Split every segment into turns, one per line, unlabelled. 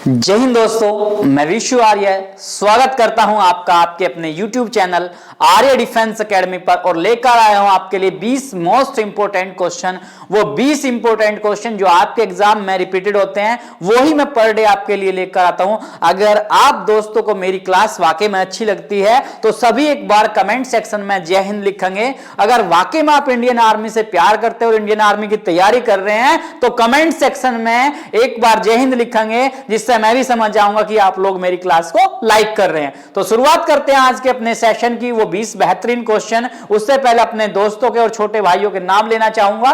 जय हिंद दोस्तों, मैं विशु आर्य स्वागत करता हूं आपका आपके अपने YouTube चैनल आर्य डिफेंस एकेडमी पर और लेकर आया हूं आपके लिए 20 मोस्ट इंपोर्टेंट क्वेश्चन। वो 20 इंपोर्टेंट क्वेश्चन जो आपके एग्जाम में रिपीटेड होते हैं वो ही मैं पर डे आपके लिए लेकर आता हूं। अगर आप दोस्तों को मेरी क्लास वाकई में अच्छी लगती है तो सभी एक बार कमेंट सेक्शन में जय हिंद लिखेंगे। अगर वाकई में आप इंडियन आर्मी से प्यार करते हो और इंडियन आर्मी की तैयारी कर रहे हैं तो कमेंट सेक्शन में एक बार जय हिंद लिखेंगे, जिससे मैं भी समझ जाऊंगा कि आप लोग मेरी क्लास को लाइक कर रहे हैं। तो शुरुआत करते हैं आज के अपने सेशन की, वो 20 बेहतरीन क्वेश्चन। उससे पहले अपने दोस्तों के और छोटे भाइयों के नाम लेना चाहूंगा।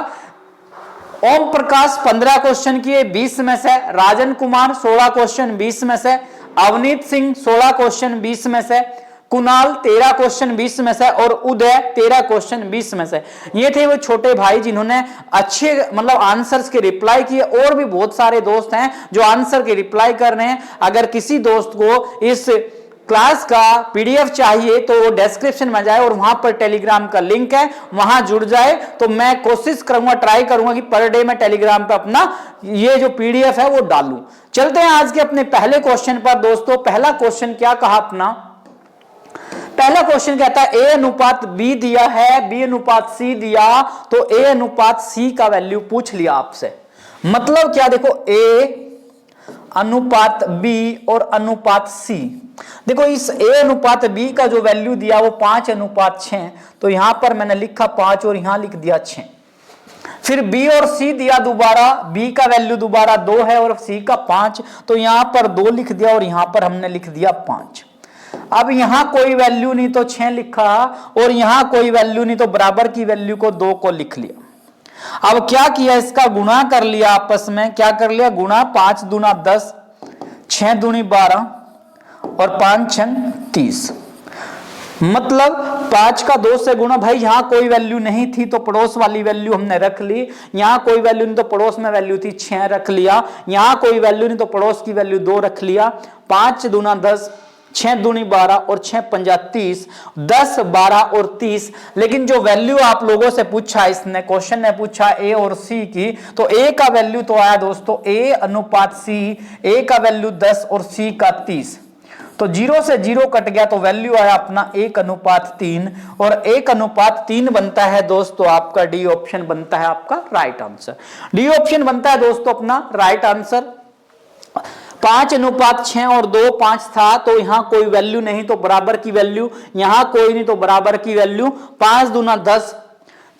ओम प्रकाश 15 क्वेश्चन किए 20 में से, राजन कुमार 16 क्वेश्चन 20 में से, अवनीत सिंह 16 क्वेश्चन 20 में से, कुणाल 13 क्वेश्चन 20 में से और उदय 13 क्वेश्चन 20 में से। ये थे वो छोटे भाई जिन्होंने अच्छे आंसर्स के रिप्लाई किए। और भी बहुत सारे दोस्त हैं जो आंसर के रिप्लाई कर रहे हैं। अगर किसी दोस्त को इस क्लास का पीडीएफ चाहिए तो वो डिस्क्रिप्शन में जाए और वहां पर टेलीग्राम का लिंक है, वहां जुड़ जाए। तो मैं कोशिश करूंगा, ट्राई करूंगा कि पर डे मैं टेलीग्राम पे अपना ये जो पीडीएफ है वो डालूं। चलते हैं आज के अपने पहले क्वेश्चन पर दोस्तों। पहला क्वेश्चन क्या कहा अपना, पहला क्वेश्चन कहता है ए अनुपात बी दिया है, बी अनुपात सी दिया, तो ए अनुपात सी का वैल्यू पूछ लिया आपसे। मतलब क्या, देखो ए अनुपात बी और अनुपात सी। देखो इस ए अनुपात बी का जो वैल्यू दिया वो 5 अनुपात 6, तो यहां पर मैंने लिखा 5 और यहां लिख दिया 6। फिर बी और सी दिया दोबारा, बी का वैल्यू दोबारा 2 है और सी का 5, तो यहां पर 2 लिख दिया और यहां पर हमने लिख दिया 5। अब यहां कोई वैल्यू नहीं तो 6 लिखा और यहां कोई वैल्यू नहीं तो बराबर की वैल्यू को 2 को लिख लिया। अब क्या किया, इसका गुणा कर लिया आपस में। क्या कर लिया, गुणा 5 दूना 10, 6 दूनी 12 और 5 6 30। मतलब 5 का 2 से गुणा। भाई यहां कोई वैल्यू नहीं थी तो पड़ोस वाली वैल्यू हमने रख ली। यहां कोई वैल्यू नहीं तो पड़ोस में वैल्यू थी 6 रख लिया। यहां कोई वैल्यू नहीं तो पड़ोस की वैल्यू 2 रख लिया। 5 दूना 10, 6 दूनी 12 और 6 पंजा 30, 10 12 और 30। लेकिन जो वैल्यू आप लोगों से पूछा, इसने क्वेश्चन ने पूछा ए और सी की, तो ए का वैल्यू तो आया दोस्तों ए अनुपात सी, ए का वैल्यू 10 और सी का 30। तो 0 से 0 कट गया तो वैल्यू आया अपना 1 अनुपात 3 और 1 अनुपात 3 बनता है दोस्तों आपका डी ऑप्शन बनता है आपका राइट आंसर। डी ऑप्शन बनता है दोस्तों अपना राइट आंसर। 5 अनुपात 6 और 2 5 था तो यहां कोई वैल्यू नहीं तो बराबर की वैल्यू, यहां कोई नहीं तो बराबर की वैल्यू। 5 दूना 10,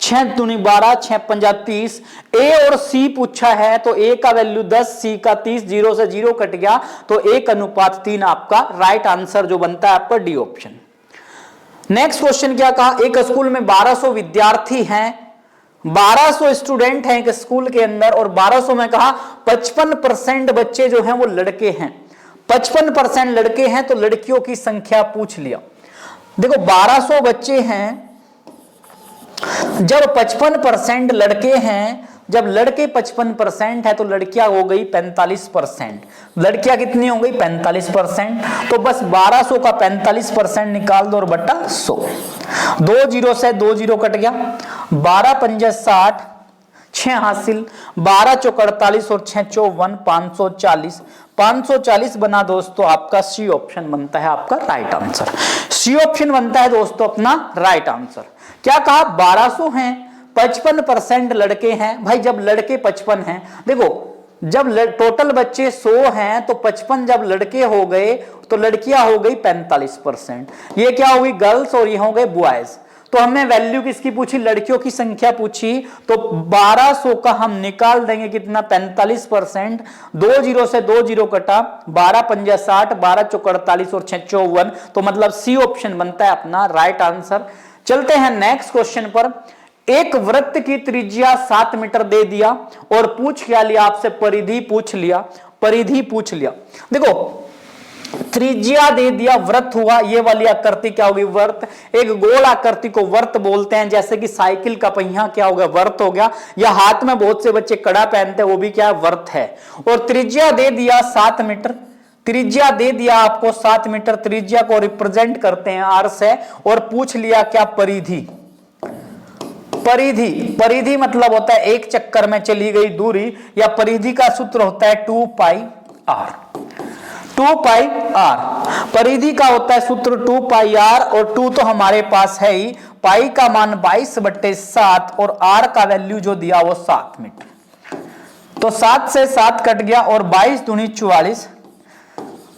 6 दूनी 12, 6 पंजा 30। ए और सी पूछा है तो ए का वैल्यू 10, सी का 30, 0 से 0 कट गया तो 1 अनुपात 3 आपका राइट आंसर जो बनता है आपका डी ऑप्शन। नेक्स्ट क्वेश्चन क्या कहा, एक स्कूल में 1200 विद्यार्थी हैं, 1200 स्टूडेंट हैं एक स्कूल के अंदर और 1200 में कहा 55% बच्चे जो हैं वो लड़के हैं। 55% लड़के हैं तो लड़कियों की संख्या पूछ लिया। देखो 1200 बच्चे हैं, जब 55% लड़के हैं, जब लड़के 55% है तो लड़कियां हो गई 45%। लड़कियां कितनी हो गई 45%। तो बस 1200 का 45% निकाल दो और बटा 100। 2 0 से 2 0 कट गया। 12 पंजा 60, 6 हासिल, 12 चौक 48 और 6 54, 540। 540 बना दोस्तों आपका सी ऑप्शन बनता है आपका राइट आंसर। सी ऑप्शन बनता है दोस्तों अपना राइट आंसर। क्या कहा, 1200 हैं, 55% लड़के हैं। भाई जब लड़के 55 हैं, देखो जब टोटल बच्चे 100 हैं तो 55 जब लड़के हो गए तो लड़कियां हो गई 45%। ये क्या हो गई गर्ल्स और ये हो गए बॉयज। तो हमने वैल्यू किसकी पूछी, लड़कियों की संख्या पूछी। तो 1200 का हम निकाल देंगे कितना 45%। 2 0 से 2 0 कटा, 12 पंजा 60, 12 चौक 48 और 6 54। तो मतलब सी ऑप्शन बनता है अपना राइट आंसर। चलते हैं नेक्स्ट क्वेश्चन पर। एक वृत्त की त्रिज्या 7 मीटर दे दिया और पूछ क्या लिया आपसे, परिधि पूछ लिया। परिधि पूछ लिया, देखो त्रिज्या दे दिया, वृत्त हुआ, ये वाली आकृति क्या होगी वर्त। एक गोल आकृति को वर्त बोलते हैं, जैसे कि साइकिल का पहिया क्या हो गया वर्त हो गया, या हाथ में बहुत से बच्चे कड़ा पहनते हैं वो भी क्या है वर्त है। और त्रिज्या दे दिया 7 मीटर, त्रिज्या दे दिया आपको 7 मीटर, त्रिज्या को रिप्रेजेंट करते हैं आर से। और पूछ लिया क्या परिधि। परिधि, परिधि मतलब होता है एक चक्कर में चली गई दूरी, या परिधि का सूत्र होता है 2 पाई आर। 2 पाई आर, परिधि का होता है सूत्र 2 पाई आर, और 2 तो हमारे पास है ही, पाई का मान 22/7 और आर का वैल्यू जो दिया वो 7 मीटर। तो 7 से 7 कट गया और 22 दूनी 44,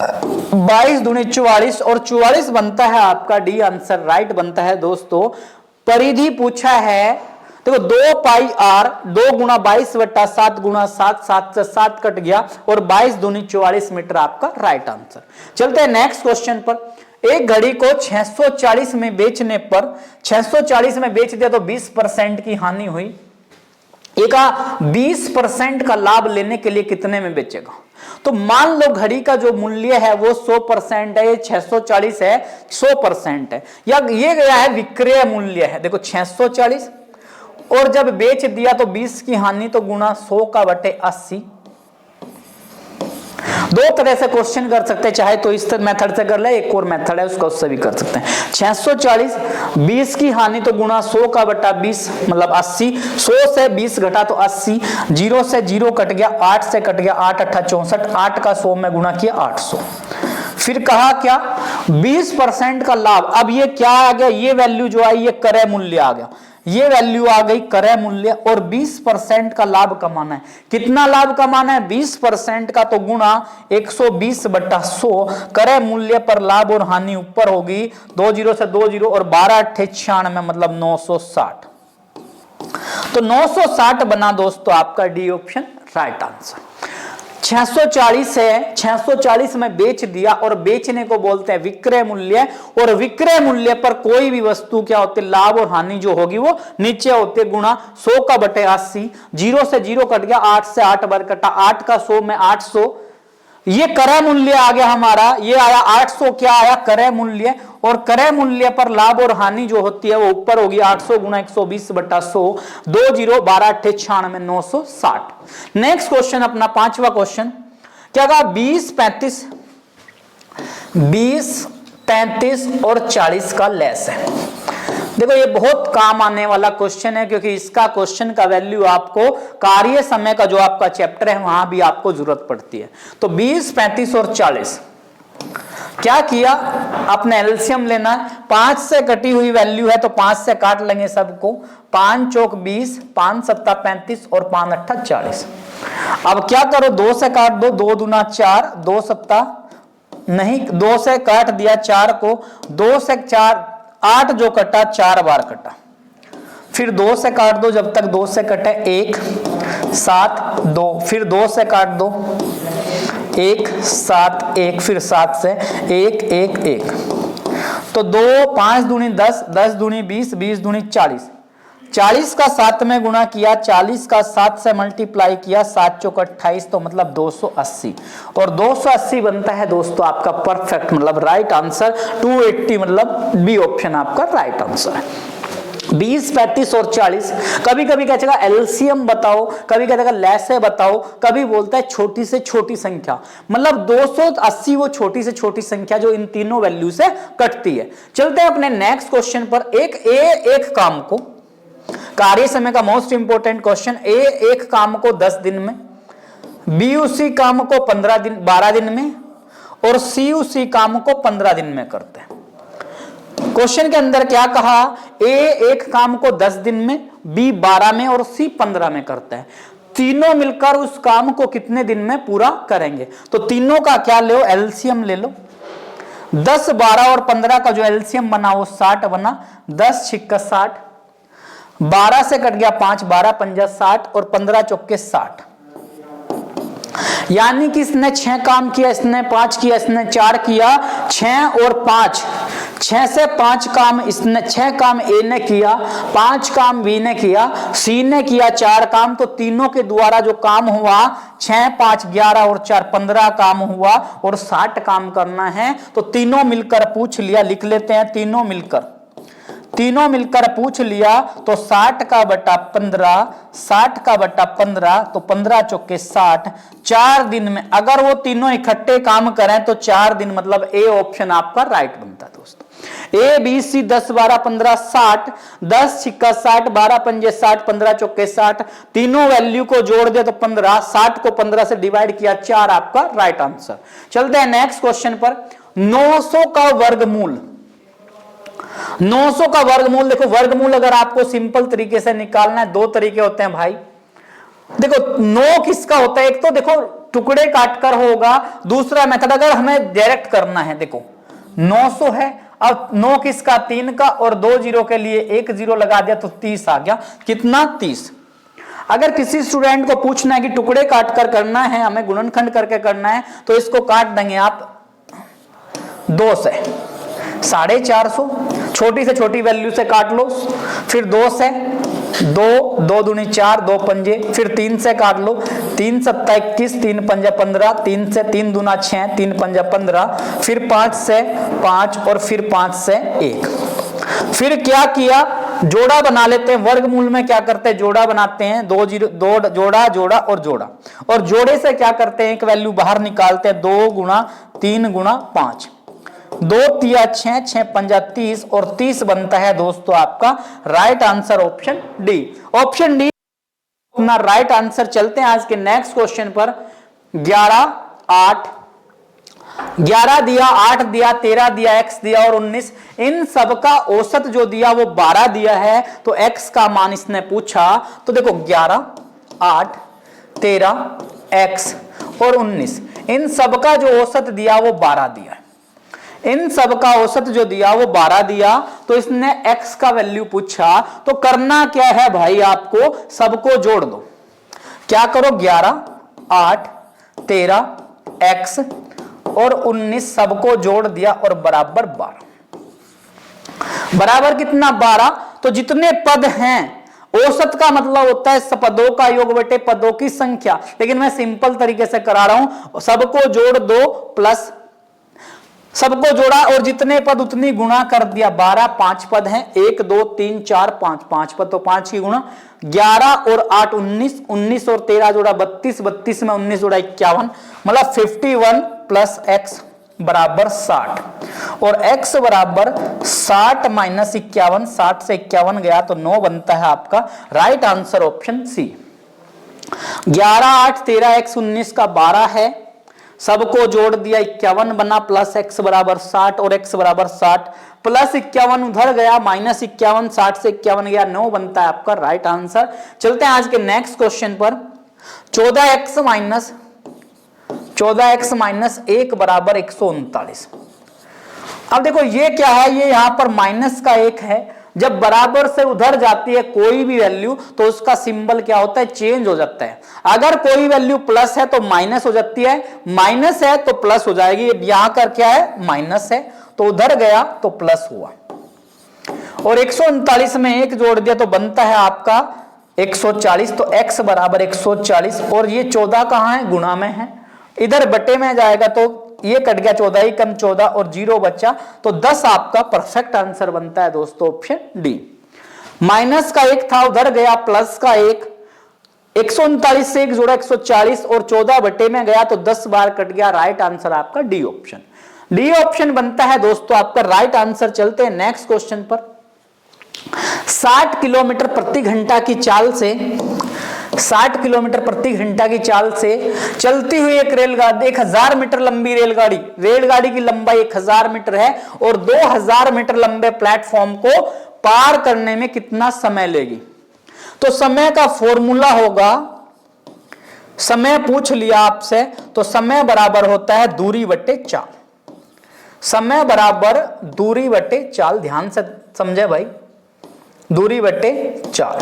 22 दूनी 44 और 44 बनता है आपका डी आंसर राइट बनता है दोस्तों। परिधि पूछा है, देखो 2 पाई आर, 2 गुना 22/7 गुना 7, 7 से 7 कट गया और 22 दूनी 44 मीटर आपका राइट आंसर। चलते हैं नेक्स्ट क्वेश्चन पर। एक घड़ी को 640 में बेचने पर, 640 में बेच दिया तो 20% की हानि हुई। एक 20% का लाभ लेने के लिए कितने में बेचेगा? तो मान लो घड़ी का जो मूल्य है वो 100% है, 640 है, 100% है, या ये गया है विक्रय मूल्य है, देखो 640, और जब बेच दिया तो 20 की हानि, तो गुना 100 का बटे 80। दो तरह से क्वेश्चन कर सकते हैं, चाहे तो इस मेथड से कर ले, एक और मेथड है उसका, उससे भी कर सकते हैं। 640, 20 की हानि तो गुना 100 का बटा 20 मतलब 80, 100 से 20 घटा तो 80, 0 से 0 कट गया, 8 से कट गया, 8 8 64, 8 का 100 में गुना किया 800। फिर कहा क्या 20% का लाभ। अब ये क्या आ गया, ये वैल्यू जो आई ये क्रय मूल्य आ गया, ये वैल्यू आ गई क्रय मूल्य, और 20% का लाभ कमाना है। कितना लाभ कमाना है? 20% का, तो गुणा 120/100, क्रय मूल्य पर लाभ और हानि ऊपर होगी, 2 0 से 2 0 और 12 8 96 मतलब 960। तो 960 बना दोस्तों आपका डी ऑप्शन राइट आंसर। 640 है, 640 में बेच दिया, और बेचने को बोलते हैं विक्रय मूल्य, और विक्रय मूल्य पर कोई भी वस्तु क्या होती है, लाभ और हानि जो होगी वो नीचे होते, गुणा 100 का बटे 80, 0 से 0 कट गया, 8 से 8 बार कटा, 8 का 100 में 800, ये क्रय मूल्य आ गया हमारा, ये आया 800, क्या आया क्रय मूल्य, और क्रय मूल्य पर लाभ और हानि जो होती है वो ऊपर होगी, 800 गुना 120/100, 2 0 12 8 96 960। नेक्स्ट क्वेश्चन अपना पांचवा क्वेश्चन क्या कहा, 20 35 और 40 का लेस है। देखो ये बहुत काम आने वाला क्वेश्चन है, क्योंकि इसका क्वेश्चन का वैल्यू आपको कार्य समय का जो आपका चैप्टर है वहां भी आपको जरूरत पड़ती है। तो 20 35 और 40 क्या किया, अपने एलसीएम लेना है। 5 से कटी हुई वैल्यू है तो 5 से काट लेंगे सबको, 5 चौक 20, 5 सत्ता 35 और 5 अट्ठा 40। अब क्या करो, 2 से काट दो, 2 दूना 4, 2 सत्ता नहीं, 2 से काट दिया 4 को, 2 से 4 8 जो कटा 4 बार कटा, फिर 2 से काट दो, जब तक 2 से कटे 1 7 2, फिर 2 से काट दो 1 7 1, फिर 7 से 1 1 1, तो 2 5 दूनी 10, 10 दूनी 20, 20 दूनी 40, 40 का 7 में गुणा किया, 40 का 7 से मल्टीप्लाई किया, 7 चौक 28, तो मतलब 280, और 280 बनता है दोस्तों आपका परफेक्ट मतलब राइट आंसर। 280 मतलब बी ऑप्शन आपका राइट आंसर है। 20 35 और 40, कभी कभी क्या चाहेगा एलसीएम बताओ, कभी क्या चाहेगा लैसे बताओ, कभी बोलता है छोटी से छोटी संख्या, मतलब 280 वो छोटी से छोटी संख्या जो इन तीनों वैल्यू से कटती है। चलते हैं अपने नेक्स्ट क्वेश्चन पर। एक काम को, कार्य समय का मोस्ट इंपोर्टेंट क्वेश्चन, एक काम को 10 दिन में, बी उसी काम को 12 दिन में, और सी उसी काम को 15 दिन में करते हैं। क्वेश्चन के अंदर क्या कहा, एक काम को 10 दिन में, बी 12 में और सी 15 में करता है। तीनों मिलकर उस काम को कितने दिन में पूरा करेंगे? तो तीनों का क्या लो, एलसीएम ले लो। 10 12 और 15 का जो एलसीएम बना वो 60 बना, 10 6 60, 12 से कट गया 5, 12 5 60 और 15 चौके 60, यानी कि इसने 6 काम किया, इसने 5 किया, इसने 4 किया, 6 और 5, 6 से 5 काम, इसने 6 काम ए ने किया, 5 काम बी ने किया, सी ने किया 4 काम, तो तीनों के द्वारा जो काम हुआ 6 5 11 और 4 15 काम हुआ, और 60 काम करना है। तो तीनों मिलकर पूछ लिया, लिख लेते हैं, तीनों मिलकर पूछ लिया, तो 60 का बटा 15, 60 का बटा 15, तो 15 चौके 60, 4 दिन में अगर वो तीनों इकट्ठे काम करें तो 4 दिन, मतलब ए ऑप्शन आपका राइट बनता है दोस्तों। ए बी सी 10 12 15 60, 10 छिक्का 60, 12 पंजे 60, 15 चौके 60, तीनों वैल्यू को जोड़ दे तो 15, 60 को 15 से डिवाइड किया 4 आपका राइट आंसर। चलते हैं नेक्स्ट क्वेश्चन पर। 900 का वर्गमूल, 900 का वर्गमूल, देखो वर्गमूल अगर आपको सिंपल तरीके से निकालना है, दो तरीके होते हैं भाई। देखो 9 किसका होता है, एक तो देखो टुकड़े काटकर होगा, दूसरा मेथड अगर हमें डायरेक्ट करना है, देखो 900 है, अब 9 किसका 3 का, और 2 जीरो के लिए 1 जीरो लगा दिया तो 30 आ गया। कितना 30। अगर किसी स्टूडेंट को पूछना है कि टुकड़े काटकर करना है, हमें गुणनखंड करके करना है, तो इसको काट देंगे आप 2 से 450, छोटी से छोटी वैल्यू से काट लो, फिर 2 से 2, 2 दूनी 4, 2 पंजे, फिर 3 से काट लो, 3 सत्ता 21, 3 पंजा 15, 3 से 3 दूना 6, 3 पंजा 15, फिर 5 से 5 और फिर 5 से 1। फिर क्या किया, जोड़ा बना लेते हैं। वर्गमूल में क्या करते हैं, जोड़ा बनाते हैं, 2 जोड़ा जोड़ा और जोड़ा, और जोड़े से क्या करते हैं, एक वैल्यू बाहर निकालते हैं, 2 गुणा 3 गुणा 5, 2 तिया 6, 6 पंजा 30 और 30 बनता है दोस्तों आपका right answer option D. Option D अपना राइट आंसर। चलते हैं आज के नेक्स्ट क्वेश्चन पर। 11 8, 11 दिया, 8 दिया, 13 दिया, x दिया और 19, इन सब का औसत जो दिया वो 12 दिया है, तो x का मान इसने पूछा। तो देखो 11 8 13 x और 19, इन सब का जो औसत दिया वो 12 दिया है, इन सब का औसत जो दिया वो 12 दिया, तो इसने x का वैल्यू पूछा। तो करना क्या है भाई, आपको सबको जोड़ दो। क्या करो, 11 8 13 x और 19 सबको जोड़ दिया और बराबर 12, बराबर कितना 12। तो जितने पद हैं, औसत का मतलब होता है पदों का योग बटे पदों की संख्या, लेकिन मैं सिंपल तरीके से करा रहा हूं, सबको जोड़ दो प्लस सबको जोड़ा और जितने पद उतनी गुणा कर दिया। 12 5 पद हैं, 1 2 3 4 5, 5 पद तो 5 की गुणा, 11 और 8 19, 19 और 13 जोड़ा 32, 32 में 19 जोड़ा 51, मतलब 51 प्लस x बराबर 60, और x बराबर 60 माइनस 51, 60 से 51 गया तो 9 बनता है आपका right answer option C. 11 8 13 x 19 का 12 है, सबको जोड़ दिया 51 बना, प्लस x बराबर 60 और x बराबर 60, प्लस 51 उधर गया, माइनस 51, 60 से 51 गया, 9 बनता है आपका राइट आंसर। चलते हैं आज के नेक्स्ट क्वेश्चन पर। 14x माइनस 1 बराबर 139। अब देखो ये क्या है, ये यहां पर माइनस का 1 है, जब बराबर से उधर जाती है कोई भी वैल्यू तो उसका सिंबल क्या होता है, चेंज हो जाता है। अगर कोई वैल्यू प्लस है तो माइनस हो जाती है, माइनस है तो प्लस हो जाएगी। यहां कर क्या है, माइनस है तो उधर गया तो प्लस हुआ, और 139 में 1 जोड़ दिया तो बनता है आपका 140, तो x बराबर 140, और ये 14 कहां है, गुणा में है, इधर बटे में जाएगा तो ये कट गया, 14 ही कम 14 और 0 बचा, तो 10 आपका परफेक्ट आंसर बनता है दोस्तों ऑप्शन डी। माइनस का 1 था, उधर गया प्लस का 1, 139 से 1 जोड़ा 140 और 14 बटे में गया तो 10 बार कट गया, राइट आंसर आपका डी ऑप्शन। डी ऑप्शन बनता है दोस्तों आपका राइट आंसर। चलते हैं नेक्स्ट क्वेश्चन पर। 60 किलोमीटर प्रति घंटा की चाल से 60 किलोमीटर प्रति घंटा की चाल से चलती हुई एक रेलगाड़ी, 1000 मीटर लंबी रेलगाड़ी की लंबाई 1000 मीटर है और 2000 मीटर लंबे प्लेटफॉर्म को पार करने में कितना समय लेगी। तो समय का फॉर्मूला होगा, समय पूछ लिया आपसे, तो समय बराबर होता है दूरी बटे चाल, समय बराबर दूरी बटे चाल, ध्यान से समझे भाई, दूरी बटे चाल,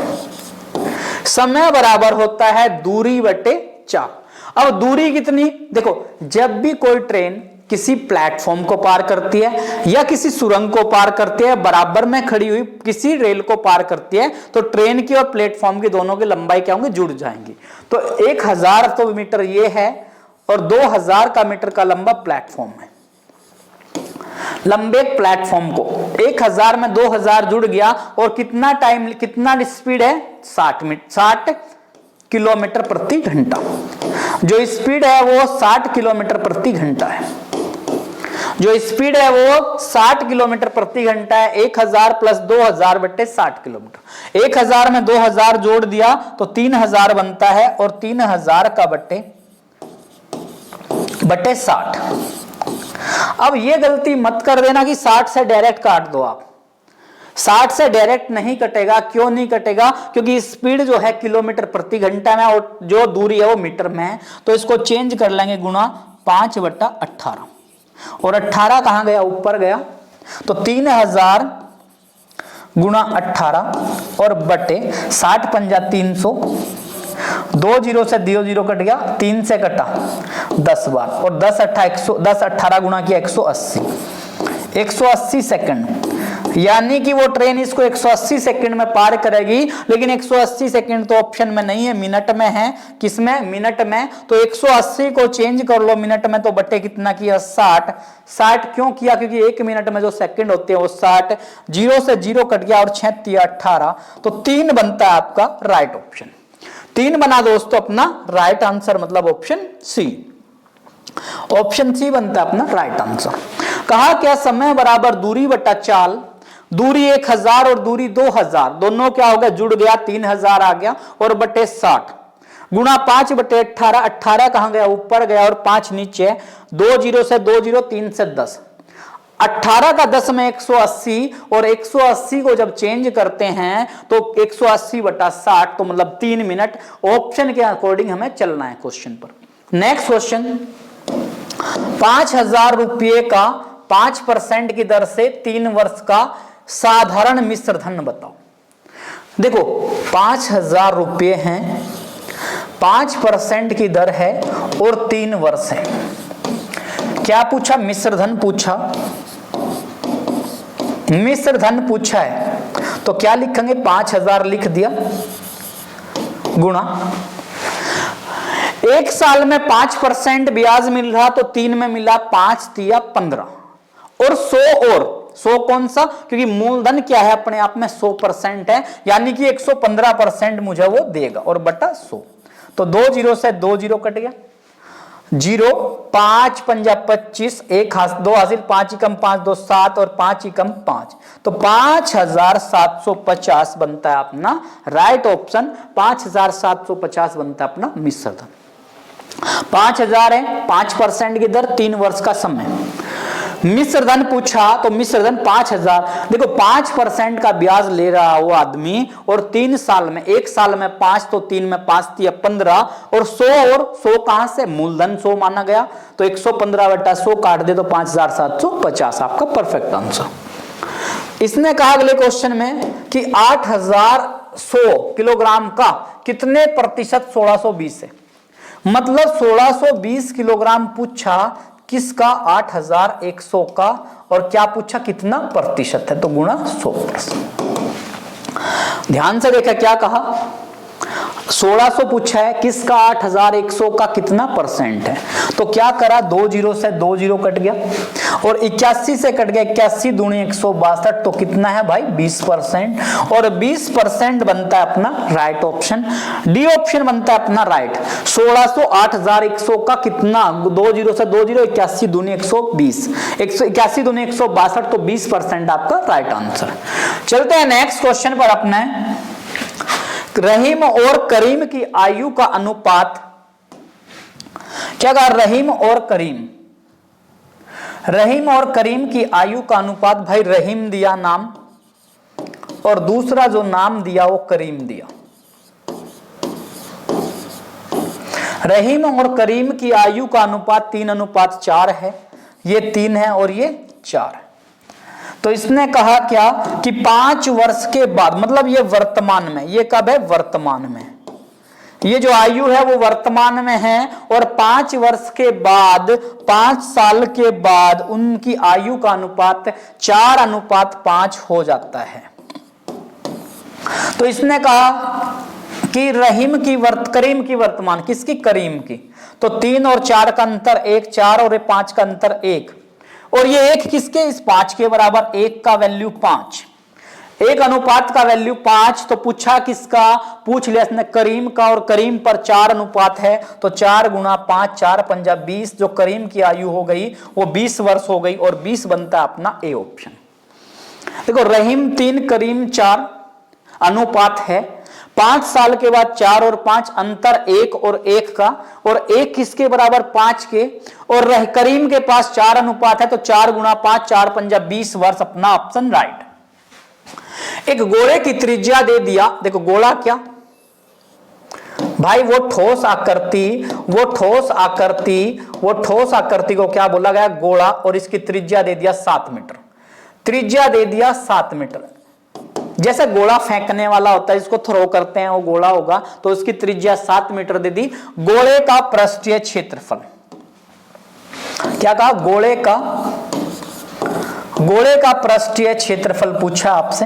समय बराबर होता है दूरी बटे चाल। अब दूरी कितनी, देखो जब भी कोई ट्रेन किसी प्लेटफॉर्म को पार करती है या किसी सुरंग को पार करती है, बराबर में खड़ी हुई किसी रेल को पार करती है, तो ट्रेन की और प्लेटफॉर्म की दोनों की लंबाई क्या होंगी, जुड़ जाएंगी। तो 1000 तो मीटर ये है और 2000 का मीटर का लंबा प्लेटफॉर्म है। लंबे प्लेटफॉर्म को 1000 में 2000 जुड़ गया और कितना टाइम, कितना स्पीड है, 60 किलोमीटर प्रति घंटा। जो स्पीड है वो 60 किलोमीटर प्रति घंटा है। जो स्पीड है वो 60 किलोमीटर प्रति घंटा है। 1000 प्लस 2000 बटे 60 किलोमीटर। 1000 में 2000 जोड़ दिया तो 3000 बनता है और 3000 का बटे 60। अब ये गलती मत कर देना कि 60 से डायरेक्ट काट दो आप। 60 से डायरेक्ट नहीं कटेगा। क्यों नहीं कटेगा? क्योंकि स्पीड जो है किलोमीटर प्रति घंटा में और जो दूरी है वो मीटर में है। तो इसको चेंज कर लेंगे, गुणा 5/18 और 18 कहां गया? ऊपर गया। तो 3000 गुणा 18 और बटे 60 पंजा 300, 2 जीरो से 2 जीरो कट गया, 3 से कटा 10 बार और 10 18 गुणा किया 180 सेकंड। यानी कि वो ट्रेन इसको 180 सेकंड में पार करेगी। लेकिन 180 सेकंड तो ऑप्शन में नहीं है, मिनट में है। किसमें? मिनट में। तो 180 को चेंज कर लो मिनट में, तो बटे कितना किया? 60। 60 क्यों किया? क्योंकि 1 मिनट में जो सेकंड होते हैं वो 60। 0 से 0 कट गया और 6 18। तो 3 बनता है आपका राइट ऑप्शन। 3 बना दोस्तों अपना राइट आंसर, मतलब ऑप्शन सी। ऑप्शन सी बनता है अपना राइट आंसर। कहा क्या? समय बराबर दूरी बटा चाल। दूरी 1000 और दूरी 2000, दोनों क्या हो गया? जुड़ गया, 3000 आ गया और बटे 60 गुणा 5/18। 18 कहां गया? ऊपर गया और 5 नीचे। 2 जीरो से 2 जीरो, 3 से 10। 18 का 10 में 180 और 180 को जब चेंज करते हैं तो 180/60, तो मतलब 3 मिनट। ऑप्शन के अकॉर्डिंग हमें चलना है क्वेश्चन पर। नेक्स्ट क्वेश्चन, 5000 रुपये का 5% की दर से 3 वर्ष का साधारण मिश्र धन बताओ। देखो 5000 रुपये हैं, 5% की दर है और 3 वर्ष है। क्या पूछा? मिश्र धन पूछा। मिश्र धन पूछा है तो क्या लिखेंगे? 5000 लिख दिया, गुणा 1 साल में 5% ब्याज मिल रहा तो 3 में मिला 5 तिया 15 और 100 कौन सा? क्योंकि मूलधन क्या है? अपने आप में 100% है, यानी कि 115% मुझे वो देगा और बटा 100। तो 2 जीरो से 2 जीरो कट गया, 0 5 पंजा 25, 2 हासिल, 5 एकम 5 2 7 और 5 एकम 5। तो 5750 बनता है अपना राइट ऑप्शन। 5750 बनता है अपना मिश्र धन। 5000 है, 5% की दर, 3 वर्ष का समय। मिश्र धन पूछा तो मिश्र धन 5000। देखो 5% का ब्याज ले रहा वो आदमी और 3 साल में, 1 साल में 5 तो 3 में 5 तिया 15 और 100 कहां से? मूलधन 100 माना गया। तो 115/100 काट दे तो 5750 आपका परफेक्ट आंसर। इसने कहा अगले क्वेश्चन में कि 8100 किलोग्राम का कितने प्रतिशत 1620 है। मतलब 1620 किलोग्राम पूछा, किसका? 8100 का। और क्या पूछा? कितना प्रतिशत है? तो गुणा 100%। ध्यान से देखा क्या कहा? 1600 पूछा है, किसका? 8100 का कितना परसेंट है? तो क्या करा? 2 जीरो से 2 जीरो कट गया और 81 से कट गया, 81 दूनी 162। तो कितना है भाई? 20%। और 20% बनता है अपना राइट ऑप्शन। डी ऑप्शन बनता है अपना राइट। 1600 8100 का कितना? 2 जीरो से 2 जीरो, 81 दूनी 120, 81 दूनी 162। तो 20% आपका राइट आंसर। चलते हैं नेक्स्ट क्वेश्चन पर अपने। रहीम और करीम की आयु का अनुपात। क्या कहा? रहीम और करीम की आयु का अनुपात। भाई रहीम दिया नाम और दूसरा जो नाम दिया वो करीम दिया। रहीम और करीम की आयु का अनुपात 3:4 है। ये 3 है और ये 4 है। तो इसने कहा क्या कि 5 वर्ष के बाद, मतलब ये वर्तमान में, ये कब है? वर्तमान में। ये जो आयु है वो वर्तमान में है और 5 वर्ष के बाद, 5 साल के बाद उनकी आयु का अनुपात 4:5 हो जाता है। तो इसने कहा कि करीम की वर्तमान, किसकी? करीम की। तो 3 और 4 का अंतर 1, 4 और 5 का अंतर 1 और ये 1 किसके? इस 5 के बराबर। 1 का वैल्यू 5, एक अनुपात का वैल्यू 5, तो पूछा किसका, पूछ लिया इसने करीम का, और करीम पर 4 अनुपात है, तो 4 गुणा 5, 4 पंजा 20, जो करीम की आयु हो गई वो 20 वर्ष हो गई, और 20 बनता है अपना ए ऑप्शन। देखो रहीम 3 करीम 4 अनुपात है, 5 साल के बाद 4 और 5 अंतर 1 और 1 का, और 1 किसके बराबर 5 के, और करीम के पास 4 अनुपात है, तो 4 गुणा 5, 4 पंजा 20 वर्ष, अपना ऑप्शन राइट। एक गोले की त्रिज्या दे दिया, देखो गोला क्या भाई, वो ठोस आकृति को क्या बोला गया, गोला, और इसकी त्रिज्या दे दिया 7 मीटर, त्रिज्या दे दिया 7 मीटर। जैसे गोला फेंकने वाला होता है, इसको थ्रो करते हैं, वो गोला होगा, तो उसकी त्रिज्या 7 मीटर दे दी। गोले का पृष्ठीय क्षेत्रफल क्या कहा, गोले का पृष्ठीय क्षेत्रफल पूछा आपसे,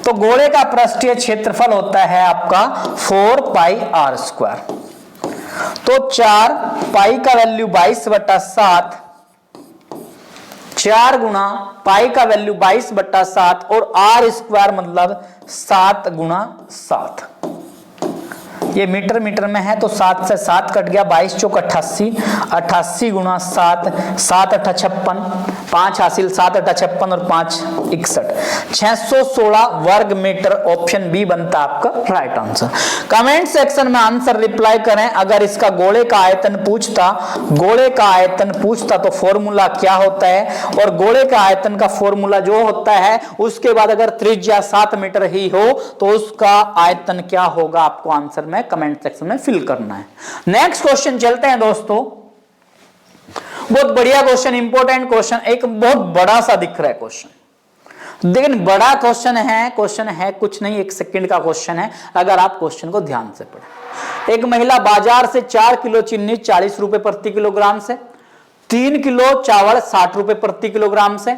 तो गोले का पृष्ठीय क्षेत्रफल होता है आपका 4 पाई आर स्क्वायर, तो 4 पाई का वैल्यू 22/7, 4 गुणा पाई का वैल्यू 22/7, और आर स्क्वायर मतलब 7 गुणा 7, ये मीटर में है, तो 7 से 7 कट गया, 22 चौक 88, 88 गुणा 7, 7 8 56, 5 हासिल, 7 8 56 और 5 61, 616 वर्ग मीटर, ऑप्शन बी बनता आपका राइट आंसर। कमेंट सेक्शन में आंसर रिप्लाई करें। अगर इसका गोले का आयतन पूछता तो फॉर्मूला क्या होता है, और गोले का आयतन का फॉर्मूला जो होता है, उसके बाद अगर त्रिज्या 7 मीटर ही हो तो उसका आयतन क्या होगा, आपको आंसर में कमेंट सेक्शन में फिल करना है। नेक्स्ट क्वेश्चन चलते हैं दोस्तों, बहुत बढ़िया क्वेश्चन, इंपॉर्टेंट क्वेश्चन, एक बहुत बड़ा सा दिख रहा है क्वेश्चन, लेकिन बड़ा क्वेश्चन है कुछ नहीं, 1 सेकंड का क्वेश्चन है, अगर आप क्वेश्चन को ध्यान से पढ़ें। एक महिला बाजार से 4 किलो चीनी 40 रुपए प्रति किलोग्राम से, 3 किलो चावल 60 रुपए प्रति किलोग्राम से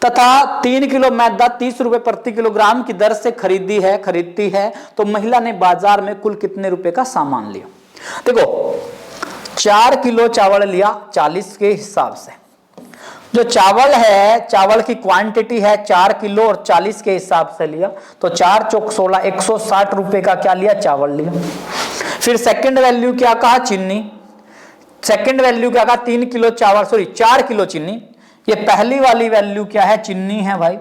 तथा 3 किलो मैदा 30 रुपए प्रति किलोग्राम की दर से खरीदती है, तो महिला ने बाजार में कुल कितने रुपए का सामान लिया। देखो 4 किलो चावल लिया 40 के हिसाब से, जो चावल है, चावल की क्वांटिटी है 4 किलो और 40 के हिसाब से लिया, तो 4 चौक 16, 160 रुपए का क्या लिया, चावल लिया। फिर सेकंड वैल्यू क्या कहा, चीनी, सेकंड वैल्यू क्या कहा, 3 किलो चावल, 4 किलो चीनी। ये पहली वाली वैल्यू क्या है, चीनी है भाई,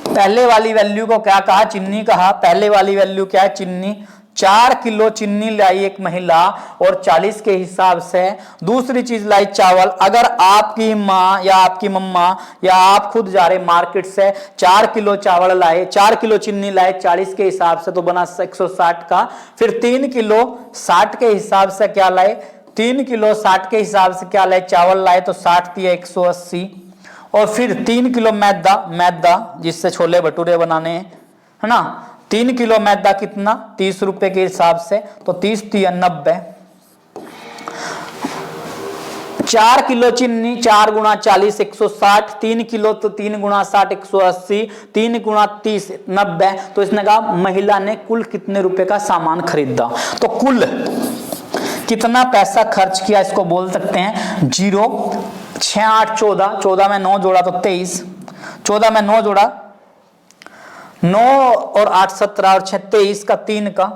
पहले वाली वैल्यू को क्या कहा, चीनी कहा, पहले वाली वैल्यू क्या है, चीनी। 4 किलो चीनी लाई एक महिला और 40 के हिसाब से। दूसरी चीज लाई चावल, अगर आपकी माँ या आपकी मम्मा या आप खुद जा रहे मार्केट से 4 किलो चावल लाए, 4 किलो चीनी लाए 40 के हिसाब से, तो बना 160 का। फिर 3 किलो 60 के हिसाब से क्या लाए, 3 किलो 60 के हिसाब से क्या लाए, चावल लाए, तो 60 दिया 180। और फिर 3 किलो मैदा जिससे छोले भटूरे बनाने हैं, है ना, 3 किलो मैदा कितना, 30 रुपए के हिसाब से, तो 30 दिया 90। 4 किलो चीनी, 4 गुणा 40 160, 3 किलो तो 3 गुणा 60 180, 3 गुणा 30 90। तो इसने कहा महिला ने कुल कितने रुपए का सामान खरीदा, तो कुल कितना पैसा खर्च किया, इसको बोल सकते हैं 0। 6 8 14, 14 में 9 जोड़ा तो 23, 14 में 9 जोड़ा 9 और 8 17 और 6 23 का 3 का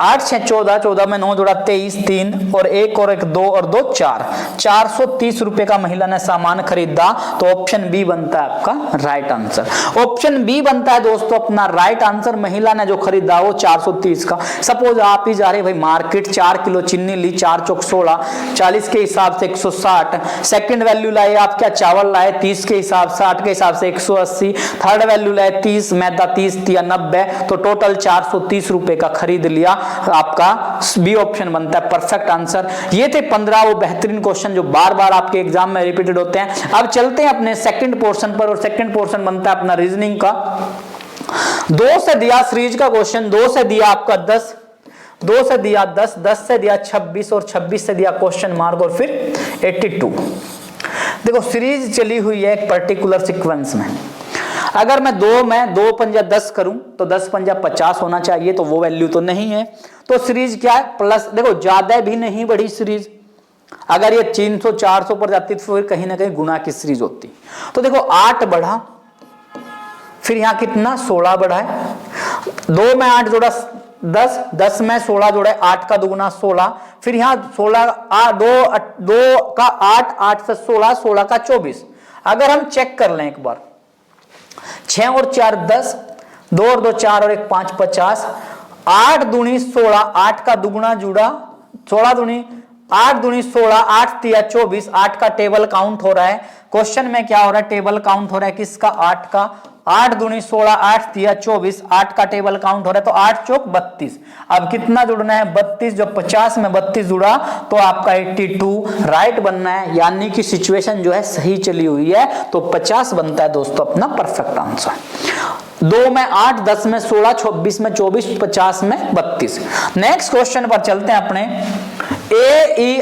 8 6 14, 14 में 9 जोड़ा 23, 3 और 1 और 1 2 और 2 4, 430 रुपए का महिला ने सामान खरीदा। तो ऑप्शन बी बनता है आपका राइट आंसर। ऑप्शन बी बनता है दोस्तों अपना राइट आंसर। महिला ने जो खरीदा वो 430 का। सपोज आप ही जा रहे भाई मार्केट, 4 किलो चीनी ली, 4 चौक 16, 40 के हिसाब से 160। सेकंड वैल्यू लाए आप क्या, चावल लाए 30 के हिसाब से, 60 के हिसाब से 180। थर्ड वैल्यू लाए 30, मैदा 30 दिया 90, तो टोटल 430 रुपए का खरीद लिया। आपका बी ऑप्शन बनता है परफेक्ट आंसर। ये थे 15 वो बेहतरीन क्वेश्चन जो बार बार आपके एग्जाम में रिपीटेड होते हैं। अब चलते हैं अपने सेकंड पोर्शन पर, और सेकंड पोर्शन बनता है अपना रीजनिंग का। 2 से दिया सीरीज का क्वेश्चन, 2 से दिया आपका 10, 2 से दिया 10, 10 से दिया 26 और 26 से दिया क्वेश्चन मार्क और फिर 82। देखो सीरीज चली हुई है एक पर्टिकुलर सीक्वेंस में। अगर मैं 2 पंजा 10 करूं तो 10 पंजा 50 होना चाहिए, तो वो वैल्यू तो नहीं है। तो सीरीज क्या है प्लस, देखो ज्यादा भी नहीं बढ़ी सीरीज, अगर ये 300 400 पर जाती तो फिर कहीं ना कहीं गुना की सीरीज होती। तो देखो 8 बढ़ा, फिर यहां कितना 16 बढ़ा है, 2 में 8 जोड़ा 10, 10 में 16 जोड़ा है, 8 का दुगुना 16, फिर यहां 16 2 का 8, 8 से 16, 16 का 24। अगर हम चेक कर लें एक बार, 6 और 4 10, 2 और 2 4 और 1 5 50, 8 दूनी 16, 8 का दुगुना जुड़ा 16 दूनी 8 दूनी 16, 8 तिया 24, 8 का टेबल काउंट हो रहा है। क्वेश्चन में क्या हो रहा है, टेबल काउंट हो रहा है किसका, 8 का। 8 दूनी 16, 8 तिया 24, 8 का टेबल काउंट हो रहा है, तो 8 चौक 32। अब कितना जुड़ना है, 32। जब 50 में 32 जुड़ा तो आपका 82 राइट बनना है, यानी कि सिचुएशन जो है सही चली हुई है, तो 50 बनता है दोस्तों अपना परफेक्ट आंसर। 2 में 8, 10 में 16, 26 में 24, 50 में 32। नेक्स्ट क्वेश्चन पर चलते हैं अपने। ए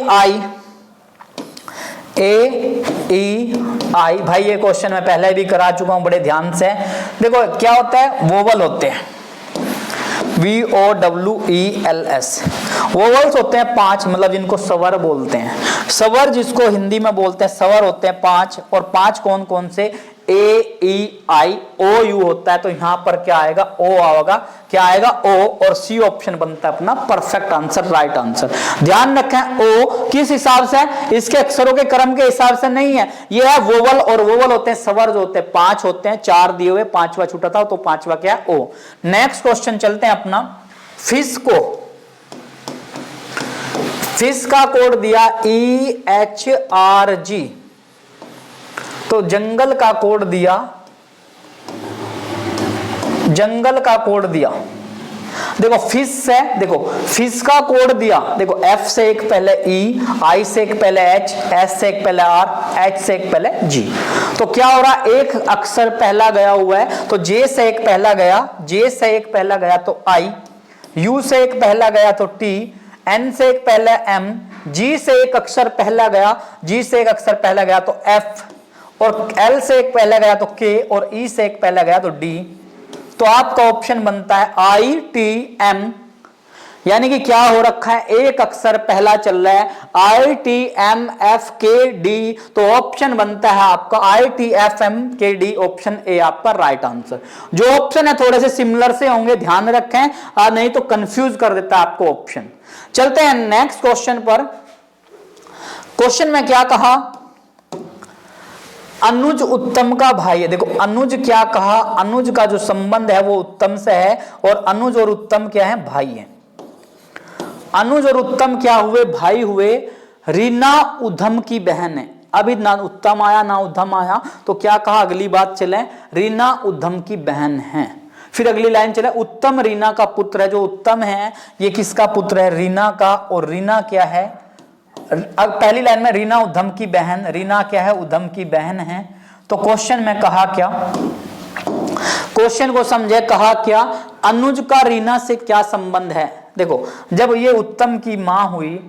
भाई ये क्वेश्चन मैं पहले भी करा चुका हूं, बड़े ध्यान से। देखो क्या होता है, वोवल होते हैं, VOWELS, वोवल्स होते हैं 5, मतलब जिनको स्वर बोलते हैं। स्वर जिसको हिंदी में बोलते हैं स्वर होते हैं 5, और 5 कौन कौन से, AEIOU होता है। तो यहां पर क्या आएगा, O आएगा, क्या आएगा O, और C ऑप्शन बनता है अपना परफेक्ट आंसर, राइट आंसर। ध्यान रखें O किस हिसाब से, इसके अक्षरों के क्रम के हिसाब से नहीं है, यह है वोवल, और वोवल होते हैं स्वर जो होते हैं 5 होते हैं, 4 दिए हुए, 5वां छूटा था, तो 5वां क्या है O। नेक्स्ट क्वेश्चन चलते हैं अपना। फिश को, फिश का कोड दिया EHRG, तो जंगल का कोड दिया, जंगल का कोड दिया। देखो फिश से, देखो फिश का कोड दिया, देखो F से एक पहले E, I से एक पहले H, S से एक पहले R, H से एक पहले G। तो क्या हो रहा, एक अक्षर पहला गया हुआ है, तो J से एक पहला गया, J से एक पहला गया तो I, U से एक पहला गया तो T, N से एक पहला M, G से एक अक्षर पहला गया, G से एक अक्षर पहला गया तो F, और L से एक पहला गया तो K, और E से एक पहला गया तो D। तो आपका ऑप्शन बनता है ITM, यानी कि क्या हो रखा है, एक अक्षर पहला चल रहा है ITMFKD, तो ऑप्शन बनता है आपका ITFMKD, ऑप्शन ए आपका राइट आंसर। जो ऑप्शन है थोड़े से सिमिलर से होंगे, ध्यान रखें, नहीं तो कंफ्यूज कर देता है आपको ऑप्शन। चलते हैं नेक्स्ट क्वेश्चन पर। क्वेश्चन में क्या कहा, अनुज उत्तम का भाई है। देखो अनुज क्या कहा, अनुज का जो संबंध है वो उत्तम से है, और अनुज और उत्तम क्या है, भाई है। अनुज और उत्तम क्या हुए, भाई हुए। रीना उधम की बहन है। अभी ना उत्तम आया ना उधम आया, तो क्या कहा, अगली बात चले, रीना उधम की बहन है। फिर अगली लाइन चले, उत्तम रीना का पुत्र है। जो उत्तम है ये किसका पुत्र है, रीना का, और रीना क्या है, अब पहली लाइन में रीना उधम की बहन, रीना क्या है, उधम की बहन है। तो क्वेश्चन में कहा क्या, क्वेश्चन को समझे, कहा क्या, अनुज का रीना से क्या संबंध है। देखो जब ये उत्तम की मां हुई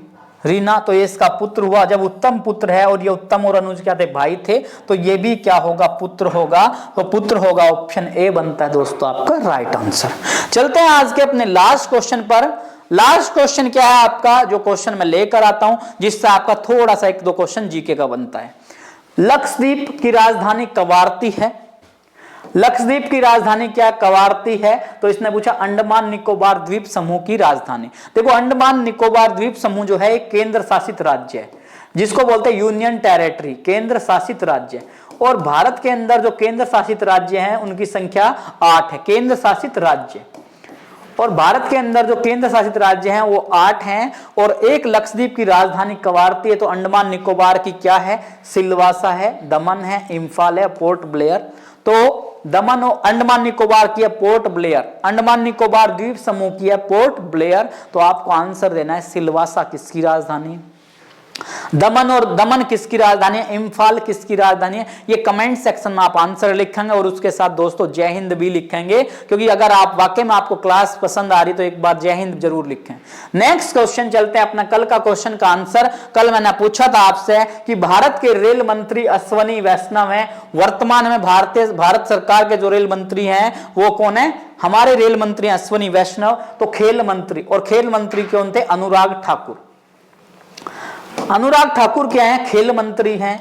रीना, तो ये इसका पुत्र हुआ। जब उत्तम पुत्र है, और ये उत्तम और अनुज क्या थे, भाई थे, तो ये भी क्या होगा, पुत्र होगा। तो पुत्र होगा, ऑप्शन ए बनता है दोस्तों आपका राइट आंसर। चलते हैं आज के अपने लास्ट क्वेश्चन पर। लास्ट क्वेश्चन क्या है आपका, जो क्वेश्चन मैं लेकर आता हूं, जिससे आपका थोड़ा सा 1-2 क्वेश्चन जीके का बनता है। लक्षद्वीप की राजधानी कवारती है। लक्षद्वीप की राजधानी क्या, कवारती है। तो इसने पूछा अंडमान निकोबार द्वीप समूह की राजधानी। देखो अंडमान निकोबार द्वीप समूह जो है एक केंद्र शासित राज्य है, जिसको बोलते हैं यूनियन टेरिटरी, केंद्र शासित राज्य। और भारत के अंदर जो केंद्र शासित राज्य हैं उनकी संख्या 8 है, केंद्र शासित राज्य। और भारत के अंदर जो केंद्र शासित राज्य हैं वो 8 हैं, और एक लक्षद्वीप की राजधानी कवारती है। तो अंडमान निकोबार की क्या है, सिलवासा है, दमन है, इम्फाल है, पोर्ट ब्लेयर। तो दमन और अंडमान निकोबार की है पोर्ट ब्लेयर, अंडमान निकोबार द्वीप समूह की है पोर्ट ब्लेयर। तो आपको आंसर देना है सिलवासा किसकी राजधानी, दमन, और दमन किसकी राजधानी है, इम्फाल किसकी राजधानी है। ये कमेंट सेक्शन में आप आंसर लिखेंगे, और उसके साथ दोस्तों जय हिंद भी लिखेंगे, क्योंकि अगर आप वाकई में आपको क्लास पसंद आ रही तो एक बार जय हिंद जरूर लिखें। नेक्स्ट क्वेश्चन चलते हैं अपना कल का क्वेश्चन का आंसर। कल मैंने पूछा था आपसे कि भारत के रेल मंत्री अश्वनी वैष्णव हैं। वर्तमान में भारत सरकार के जो रेल मंत्री हैं वो कौन है, हमारे रेल मंत्री अश्वनी वैष्णव। तो खेल मंत्री, और खेल मंत्री कौन थे, अनुराग ठाकुर। अनुराग ठाकुर क्या है, खेल मंत्री हैं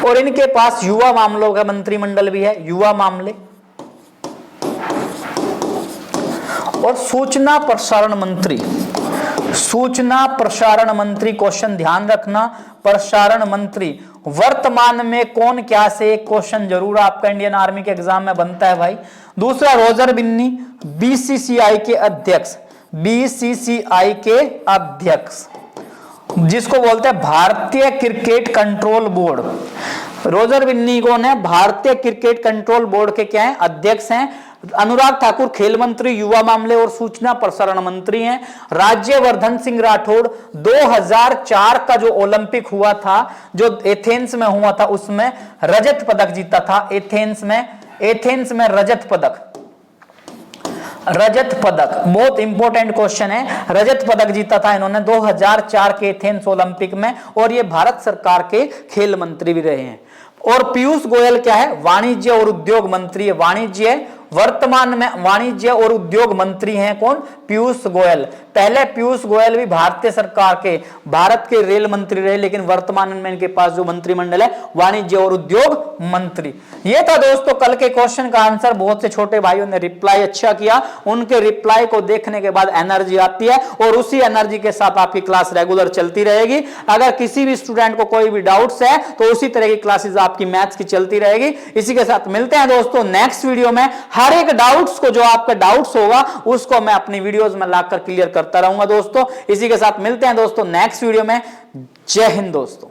और इनके पास युवा मामलों का मंत्रिमंडल भी है, युवा मामले। और सूचना प्रसारण मंत्री, सूचना प्रसारण मंत्री, क्वेश्चन ध्यान रखना, प्रसारण मंत्री वर्तमान में कौन, क्या से एक क्वेश्चन जरूर आपका इंडियन आर्मी के एग्जाम में बनता है भाई। दूसरा रोजर बिन्नी, बीसीसीआई के अध्यक्ष, बीसीसीआई के अध्यक्ष जिसको बोलते हैं भारतीय cricket control board. Roger Binny कौन है, भारतीय क्रिकेट कंट्रोल बोर्ड के क्या है, अध्यक्ष हैं। अनुराग ठाकुर खेल मंत्री, युवा मामले और सूचना प्रसारण मंत्री हैं। राज्यवर्धन सिंह राठौड़ 2004 का जो ओलंपिक हुआ था, जो एथेंस में हुआ था, उसमें रजत पदक जीता था। एथेंस में रजत पदक, रजत पदक बहुत इंपॉर्टेंट क्वेश्चन है। रजत पदक जीता था इन्होंने 2004 के एथेंस ओलंपिक में और ये भारत सरकार के खेल मंत्री भी रहे हैं। और पीयूष गोयल क्या है, वाणिज्य और उद्योग मंत्री है। वाणिज्य, वर्तमान में वाणिज्य और उद्योग मंत्री हैं कौन, पीयूष गोयल। पहले पीयूष गोयल भी भारतीय सरकार के, भारत के रेल मंत्री रहे, लेकिन वर्तमान में इनके पास जो मंत्रिमंडल है वाणिज्य और उद्योग मंत्री। ये था दोस्तों कल के क्वेश्चन का आंसर। बहुत से छोटे भाइयों ने रिप्लाई अच्छा किया, उनके रिप्लाई को देखने के बाद एनर्जी आती है और उसी एनर्जी के साथ आपकी क्लास रेगुलर चलती रहेगी। अगर किसी भी स्टूडेंट को कोई भी डाउट्स है तो उसी तरह की क्लासेस आपकी मैथ्स की चलती रहेगी। इसी के साथ मिलते हैं दोस्तों नेक्स्ट वीडियो में। हर एक डाउट्स को, जो आपका डाउट्स होगा उसको मैं अपनी वीडियोस में लाकर क्लियर करता रहूंगा दोस्तों। इसी के साथ मिलते हैं दोस्तों नेक्स्ट वीडियो में। जय हिंद दोस्तों।